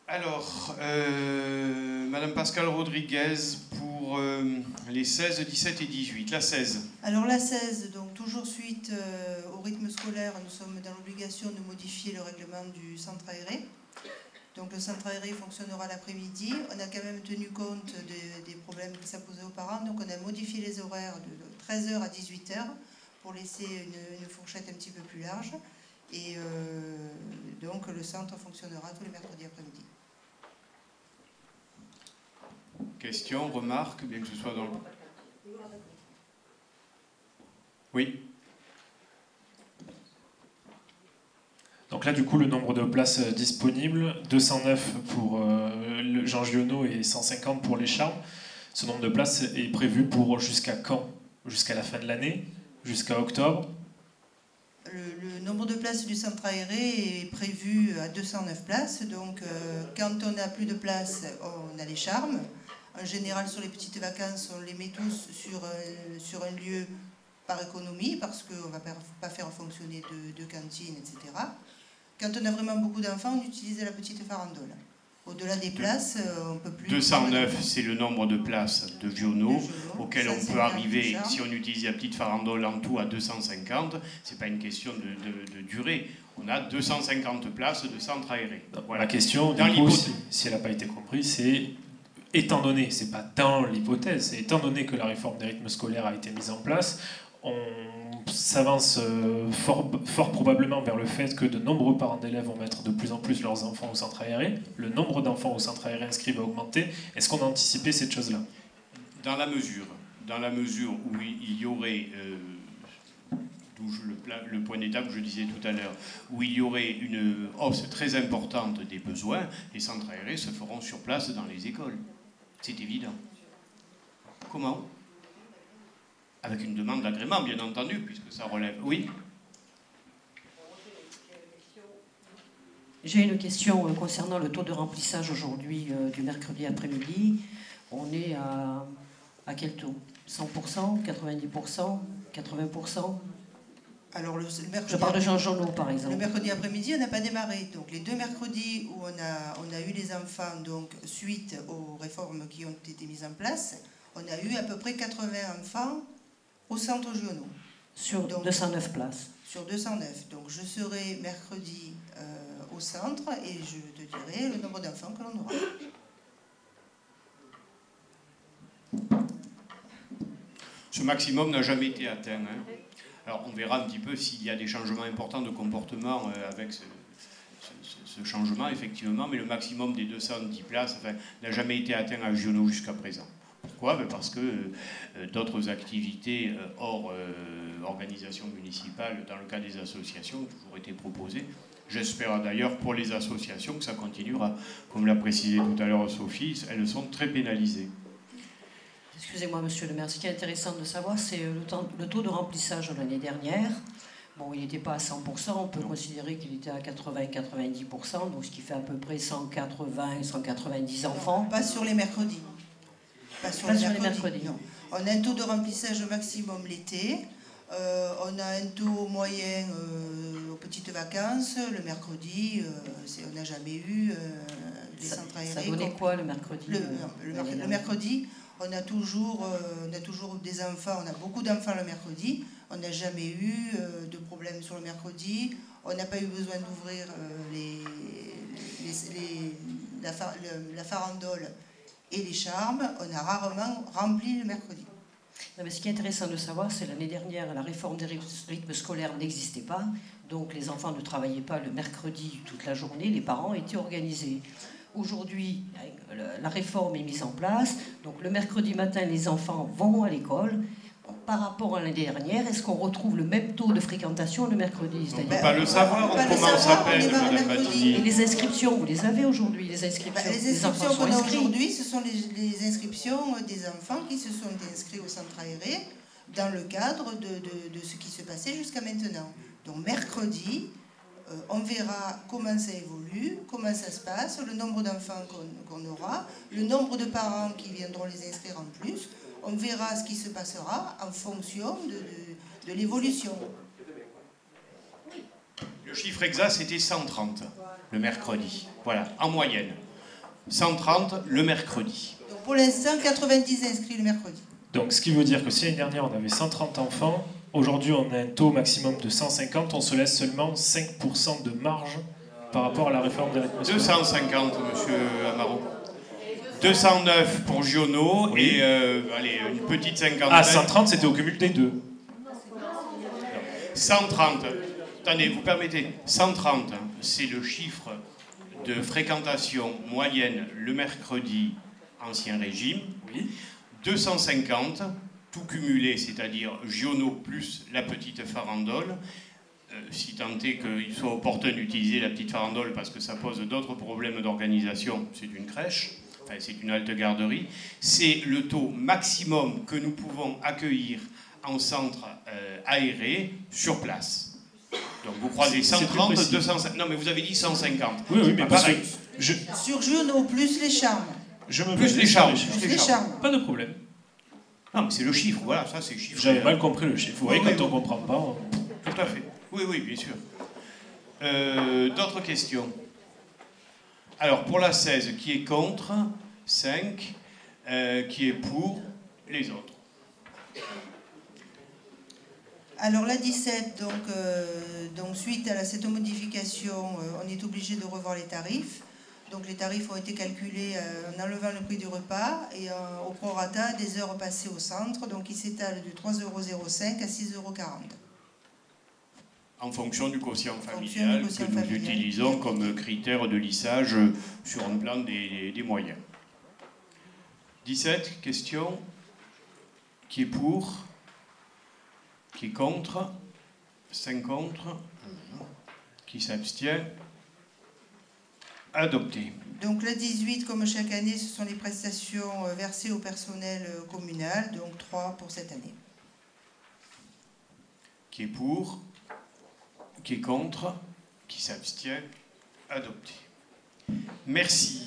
Alors, Madame Pascal Rodriguez pour les 16, 17 et 18. La 16. Alors la 16, donc toujours suite au rythme scolaire, nous sommes dans l'obligation de modifier le règlement du centre aéré. Donc le centre aéré fonctionnera l'après-midi. On a quand même tenu compte des problèmes que ça posait aux parents. Donc on a modifié les horaires de 13h à 18h pour laisser une fourchette un petit peu plus large. Et donc le centre fonctionnera tous les mercredis après-midi. Question, remarque, bien que ce soit dans le... Oui. Donc là, du coup, le nombre de places disponibles, 209 pour le Jean Giono et 150 pour les Charmes. Ce nombre de places est prévu pour jusqu'à quand? Jusqu'à la fin de l'année? Jusqu'à octobre? Le nombre de places du centre aéré est prévu à 209 places. Donc, quand on n'a plus de place, on a les Charmes. En général, sur les petites vacances, on les met tous sur un lieu par économie, parce qu'on ne va pas faire fonctionner de cantine, etc. Quand on a vraiment beaucoup d'enfants, on utilise la petite farandole. Au-delà des places, on ne peut plus... 209, c'est le nombre de places de Giono, auquel on peut arriver, si on utilise la petite farandole en tout, à 250. Ce n'est pas une question de durée. On a 250 places de centre aéré. Voilà. La question, du coup, si elle n'a pas été comprise, c'est... Étant donné, c'est pas dans l'hypothèse, c'est étant donné que la réforme des rythmes scolaires a été mise en place, on s'avance fort probablement vers le fait que de nombreux parents d'élèves vont mettre de plus en plus leurs enfants au centre aéré. Le nombre d'enfants au centre aéré inscrits va augmenter. Est-ce qu'on a anticipé cette chose-là? Dans la mesure où il y aurait, d'où le point d'étape que je disais tout à l'heure, où il y aurait une hausse très importante des besoins, les centres aérés se feront sur place dans les écoles. C'est évident. Comment? Avec une demande d'agrément, bien entendu, puisque ça relève... Oui. J'ai une question concernant le taux de remplissage aujourd'hui du mercredi après-midi. On est à quel taux? 100%, 90%, 80%? Alors je parle de Jean Giono, par exemple. Le mercredi après-midi, on n'a pas démarré. Donc les 2 mercredis où on a eu les enfants, donc suite aux réformes qui ont été mises en place, on a eu à peu près 80 enfants au centre Giono. Sur 209 places. Sur 209. Donc je serai mercredi au centre et je te dirai le nombre d'enfants que l'on aura. Ce maximum n'a jamais été atteint. Hein. Alors on verra un petit peu s'il y a des changements importants de comportement avec ce changement, effectivement, mais le maximum des 210 places n'a jamais été atteint à Giono jusqu'à présent. Pourquoi? Parce que d'autres activités hors organisation municipale, dans le cas des associations, ont toujours été proposées. J'espère d'ailleurs pour les associations que ça continuera. Comme l'a précisé tout à l'heure Sophie, elles sont très pénalisées. Excusez-moi, monsieur le maire, ce qui est intéressant de savoir, c'est le taux de remplissage de l'année dernière. Bon, il n'était pas à 100%, on peut considérer qu'il était à 80-90%, donc ce qui fait à peu près 180-190 enfants. Pas sur les mercredis. Pas sur les mercredis. Non. On a un taux de remplissage maximum l'été. On a un taux moyen aux petites vacances. Le mercodie, on n'a jamais eu des centres aérés. Ça donnait quoi le mercredi? Le mercredi, on a toujours des enfants, on a beaucoup d'enfants le mercredi. On n'a jamais eu de problème sur le mercredi. On n'a pas eu besoin d'ouvrir la farandole et les Charmes. On a rarement rempli le mercredi. Non, mais ce qui est intéressant de savoir, c'est l'année dernière, la réforme des rythmes scolaires n'existait pas. Donc les enfants ne travaillaient pas le mercredi toute la journée. Les parents étaient organisés. Aujourd'hui, la réforme est mise en place. Donc le mercredi matin, les enfants vont à l'école. Par rapport à l'année dernière, est-ce qu'on retrouve le même taux de fréquentation le mercredi? On ne peut pas le savoir, comment ça s'appelle, Madame Mattini. Et les inscriptions, vous les avez aujourd'hui, les inscriptions? Les inscriptions qu'on a aujourd'hui, ce sont les inscriptions des enfants qui se sont inscrits au centre aéré dans le cadre de ce qui se passait jusqu'à maintenant. Donc mercredi, on verra comment ça évolue, comment ça se passe, le nombre d'enfants qu'on aura, le nombre de parents qui viendront les inscrire en plus. On verra ce qui se passera en fonction de l'évolution. Le chiffre exact, c'était 130 le mercredi. Voilà, en moyenne. 130 le mercredi. Donc pour l'instant, 90 inscrits le mercredi. Donc ce qui veut dire que si l'année dernière on avait 130 enfants, aujourd'hui on a un taux maximum de 150, on se laisse seulement 5% de marge par rapport à la réforme des rythmes scolaires. 250, monsieur Amaro. 209 pour Giono, oui. Et allez, une petite cinquantaine. Ah, 130 c'était au cumul des deux. 130, attendez, vous permettez, 130, c'est le chiffre de fréquentation moyenne le mercredi ancien régime. Oui. 250, tout cumulé, c'est-à-dire Giono plus la petite farandole, si tant est qu'il soit opportun d'utiliser la petite farandole parce que ça pose d'autres problèmes d'organisation, c'est une crèche, enfin c'est une halte garderie, c'est le taux maximum que nous pouvons accueillir en centre aéré sur place. Donc vous croisez 130, 250, non mais vous avez dit 150. Oui, mais pareil. Sur Giono, plus les charmes. Je me Plus les charmes. Les charmes. Pas de problème. Non mais c'est le chiffre, voilà, ça c'est le chiffre. J'avais mal compris le chiffre. Vous voyez, Oui, quand on ne comprend pas... Tout à fait. Oui, oui, bien sûr. D'autres questions? Alors, pour la 16, qui est contre? 5. Qui est pour? Les autres. Alors la 17, donc suite à cette modification, on est obligé de revoir les tarifs. Donc les tarifs ont été calculés en enlevant le prix du repas et au prorata des heures passées au centre, donc ils s'étalent de 3,05 € à 6,40 €. En fonction du quotient familial que nous utilisons comme critère de lissage sur un plan des moyens. 17, question. Qui est pour? Qui est contre? 5 contre. Qui s'abstient? Adopté. Donc la 18, comme chaque année, ce sont les prestations versées au personnel communal, donc 3 pour cette année. Qui est pour? Qui est contre? Qui s'abstient? Adopté. Merci.